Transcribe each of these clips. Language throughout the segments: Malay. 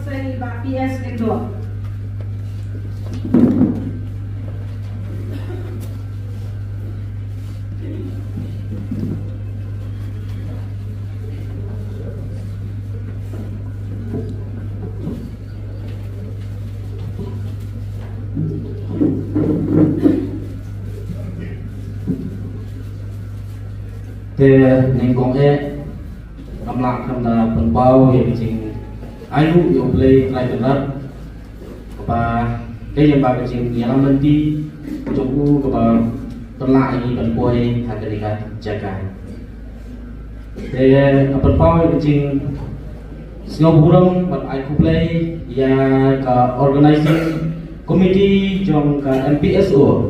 sa iba PS kedua. Thì nên con làm làm là phần bao hiện trình ai cũng yêu play lại được rất và đây là bài trình nhà làm bên đi trong khu của bà tuần lại phần quay hay cái gì cả chạy cả thì phần bao hiện trình snow burung but ai cũng play ya ka organizing committee trong ka MPSO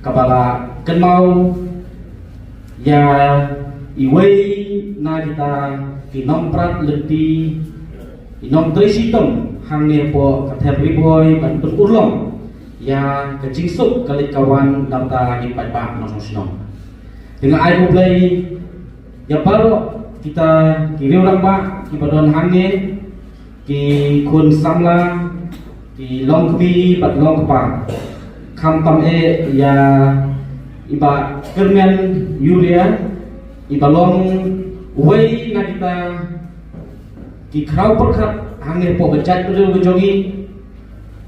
kepala kenal ya iway na kita kinomprat leti inom trisitom hangnya po katheri boy ban penulong ya kejingsuk kali kawan data impat pak nong dengan air play ya baru kita kiri orang pak kita don hangnya ki kun samla ki long kbi bat long pak kam tam ya iba kermen Yuria iba long way na kita ki krau perkat hangir po bejat bejogi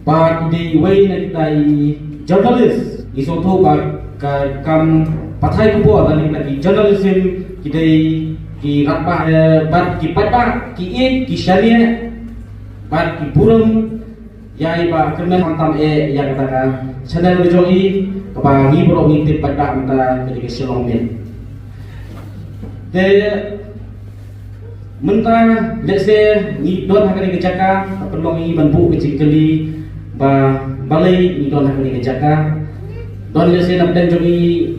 ba di way na kita journalist isoto ba kam pathai ko po tani na ki journalism ki rapa bat ki patba ki sharia bat ki burum ya iba kermen hantam ya katakan channel bejogi kapa ni bro ni tip pada anta ketika selong men de menta lese ni don hakani kejaka perlu ni bantu kecil kali ba balai ni don hakani kejaka don lese nak dan jogi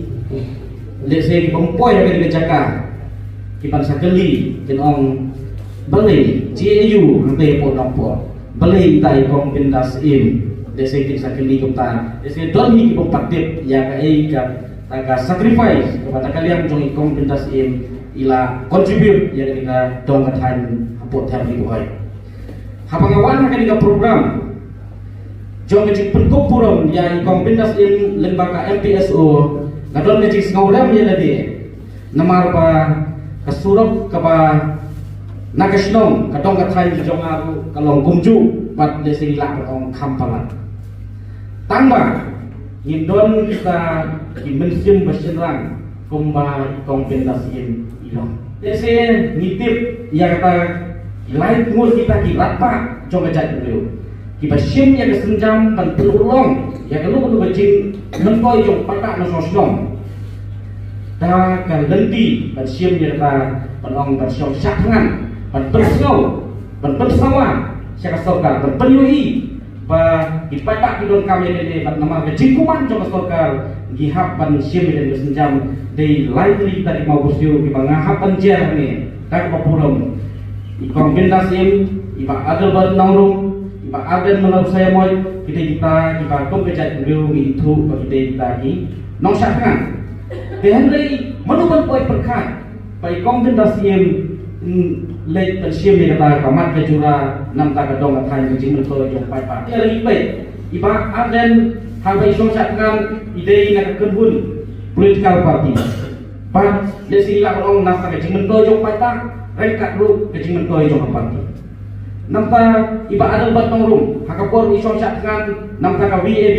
lese ki pompoi hakani kejaka ki pan sakali kenong balai GAU hampe po nampo balai tai kong pindas in desa kita sakali kumtan desa don hi kompatip ya kai ka sacrifice kepada kalian jong ikong pintas im ila contribute ya kita dong kathan hapot thamri boy hapangawan ka kita program jong ke penkup purum ya ikong pintas im lembaga MPSO ngadon ke ngaulam ya tadi namar pa kasurok ka ba nakasnong kadong kathan jong aku kalong kumju pat desa ila ong kampalan tambah indon kita dimensim berserang kumba kompensasiin ilong. Dese nitip yang kata lain mul kita kilapa jong ajak dulu. Kita sim yang kesenjam dan pelulong yang kalau berjing lempoi jong patak nasosnom. Dah kan lendi dan sim yang kata penong bersiong syakangan dan bersau dan bersama siapa sokar dan penyui ba ipatak idon kami de bat nama kejingkuman jong sokar gihap ban sim dan bersenjam de lively tadi mau busio di bangahap anjer ni tak papulom ikong bindasim iba adel bar nangrung iba adel melau saya moy kita kom kejat riu itu kita ki nong syakangan de henry manuban poi perkat pai kong bindasim lệ tận siêm này là cả mặt cái chỗ là nằm tại cái đồng là thành chính mình thôi trong bài bản. Thì là như vậy, iba Arden hàng bay song sat kan ide nak kebun political party. But để xin là ông nằm tại cái chính mình thôi trong bài bản, reka dulu cái chính mình thôi trong party. Nằm ta iba Arden bat nong room, hakapor ni song sat kan nằm tại cái VAB.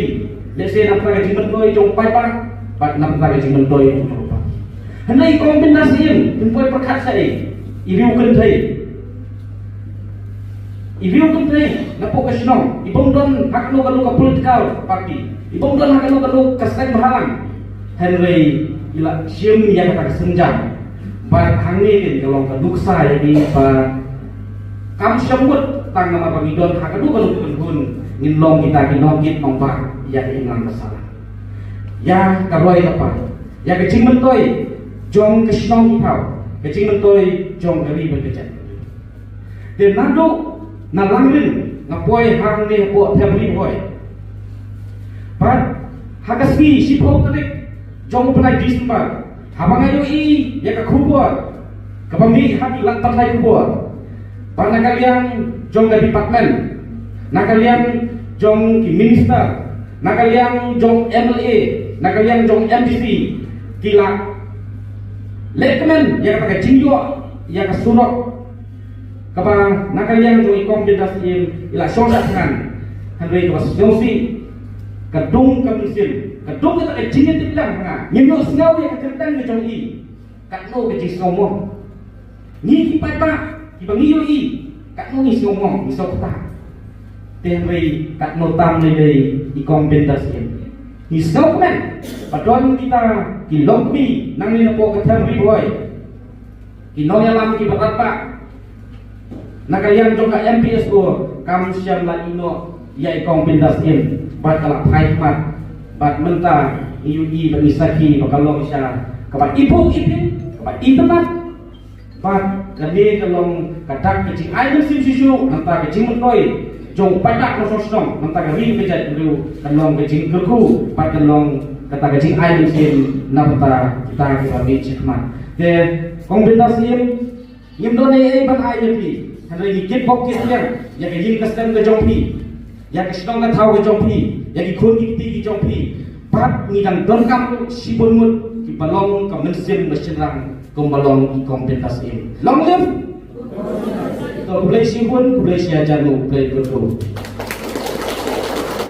Để xin nằm tại cái chính mình thôi trong bài bản, but nằm tại cái chính mình thôi trong party. Hôm nay kombinasi yang pun perkat saya. Iriu kan thei napo kasnong ibong don hakno kalu ka political party ibong don hakno kalu ka sen bahalang henry ila sim yang kata senjam bar hangi ni kalau ka duksa jadi pa kam sambut tang nama pagidon hakno kalu kun nginlong kita kinogit mongpa ya ingang masalah ya karoi apa ya kecing mentoy jong kasnong ipau kecing mentoy jong kali berkecak. Dan nado na langrin ngapoy hang ni po thamri boy. Pat hagasmi sipo tarik jong pelai Disember. Habang ayo ya ka kubur. Kapami hati lantan lai kubur. Pak nakalian jong ke departemen, nakalian jong ki minister, nakalian jong MLA, nakalian jong MDC, kila lekmen yang pakai jinjo, yang kesunok, kapa nakalian jong ikom bedas ila shoda dengan, handai kapa sosi, kedung kemusim, kedung kita ke jinjo tilang tengah, nyembo sengau yang kecerdan ke jong i, katno ke jing sengau, ni kipai pak. Ibang iyo i, kat no is ngomong, isok ta. Tenri kat no tam ni ikong bentas yan. Isok men, padon kita kilogmi, nang ni na po katang riboy. Kinoya lam ki batat pa. Nakayang jong ka MPS ko, kam siyam la ino, ya ikong bentas yan. Bat kalak mat, bat menta, iyo i, bat isaki, bakalong siya. Kapat ibu ipin, kapat itemat. Pat kami kalau katak kecing air sim sisu, nanti kecing mentoi, jong padak kosong sedong, nanti kami kejat dulu, kalau kecing kerku, pat kalau kata kecing air sim, nanti kita kami cekmat. De kombinasi yang dona ini ban air pi, hari ini kit pok kit yang kecing custom ke jong pi, yang kesedong ke tahu ke jong pi, yang ikut ikti ke jong pi, pat ngidang don kamu si bonmut, ki balong kamen sim berserang. Kumbalong kompentas ini. Long live. So, play sipun, play siaja nu, play betul.